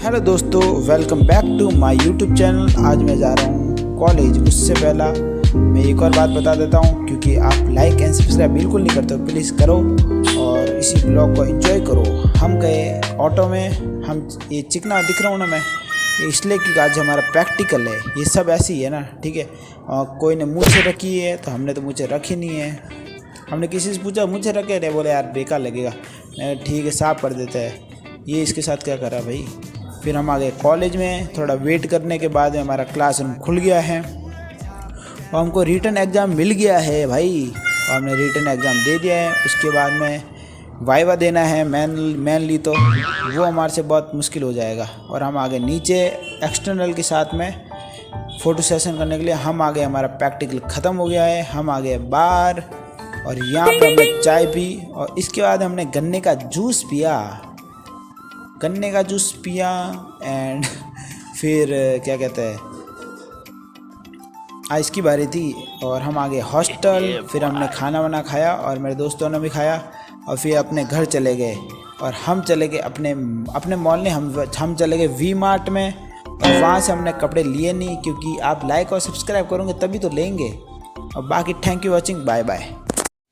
Hello दोस्तों, welcome back to my YouTube channel. आज मैं जा रहा हूँ कॉलेज। उससे पहला मैं एक और बात बता देता हूँ, क्योंकि आप लाइक एंड सब्सक्राइब बिल्कुल नहीं करते हो, प्लीज़ करो और इसी ब्लॉग को एंजॉय करो। हम गए ऑटो में। हम ये चिकना दिख रहा हूँ ना मैं, इसलिए कि आज हमारा प्रैक्टिकल है। ये सब ऐसी है ना, ठीक है। और कोई ने मूछें रखी है तो हमने तो मूछें रखी नहीं है। हमने किसी से पूछा मूछें रखे थे, बोले यार बेकार लगेगा। ठीक है, साफ कर देते हैं। ये इसके साथ क्या करा भाई। फिर हम आ गए कॉलेज में। थोड़ा वेट करने के बाद में हमारा क्लासरूम खुल गया है और हमको रिटन एग्ज़ाम मिल गया है भाई। और हमने रिटन एग्ज़ाम दे दिया है। उसके बाद में वाइवा देना है मेनली, तो वो हमारे से बहुत मुश्किल हो जाएगा। और हम आगे नीचे एक्सटर्नल के साथ में फ़ोटो सेशन करने के लिए हम आ गए। हमारा प्रैक्टिकल ख़त्म हो गया है। हम आ गए बाहर और यहाँ पर हमने चाय पी और इसके बाद हमने गन्ने का जूस पिया एंड फिर क्या कहते हैं, आइस की बारी थी और हम आ गए हॉस्टल। फिर हमने खाना वाना खाया और मेरे दोस्तों ने भी खाया और फिर अपने घर चले गए। और हम चले गए अपने मॉल में। हम चले गए वी मार्ट में और वहाँ से हमने कपड़े लिए नहीं, क्योंकि आप लाइक और सब्सक्राइब करोगे तभी तो लेंगे। और बाकी thank you watching, bye bye.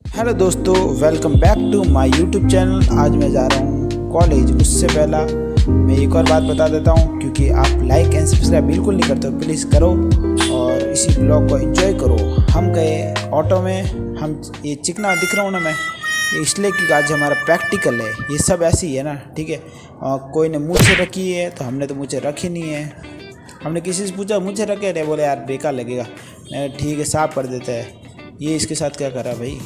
Hello दोस्तों, welcome back to my YouTube channel. आज मैं जा रहा हूँ कॉलेज। उससे पहला मैं एक और बात बता देता हूँ, क्योंकि आप लाइक एंड सब्सक्राइब बिल्कुल नहीं करते हो, प्लीज़ करो और इसी ब्लॉग को एंजॉय करो। हम गए ऑटो में। हम ये चिकना दिख रहा हूँ ना मैं, इसलिए कि आज हमारा प्रैक्टिकल है। ये सब ऐसी है ना, ठीक है। और कोई ने मूछें रखी है तो हमने तो मूछें रखी नहीं है। हमने किसी से पूछा मूछें रखे थे, बोले यार बेकार लगेगा। ठीक है, साफ कर देते हैं। ये इसके साथ क्या करा भाई।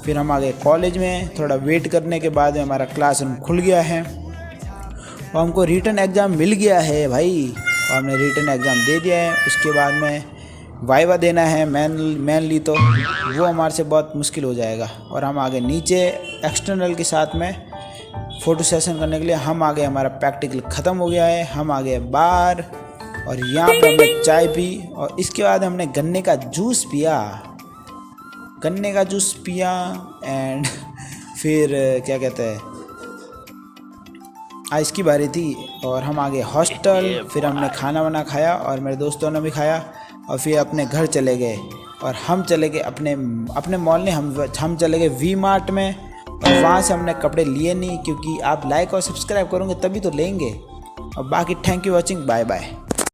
फिर हम आ गए कॉलेज में। थोड़ा वेट करने के बाद में हमारा क्लासरूम खुल गया है और हमको रिटन एग्ज़ाम मिल गया है भाई। और हमने रिटन एग्ज़ाम दे दिया है। उसके बाद में वाइवा देना है मेनली, तो वो हमारे से बहुत मुश्किल हो जाएगा। और हम आगे नीचे एक्सटर्नल के साथ में फ़ोटो सेशन करने के लिए हम आ गए। हमारा प्रैक्टिकल ख़त्म हो गया है। हम आ गए बाहर और यहाँ पर हमने चाय पी और इसके बाद हमने गन्ने का जूस पिया एंड फिर क्या कहते हैं, आइस की बारी थी और हम आ गए हॉस्टल। फिर हमने खाना वाना खाया और मेरे दोस्तों ने भी खाया और फिर अपने घर चले गए। और हम चले गए अपने मॉल में। हम चले गए वी मार्ट में और वहाँ से हमने कपड़े लिए नहीं, क्योंकि आप लाइक और सब्सक्राइब करोगे तभी तो लेंगे। और बाकी thank you watching, bye bye.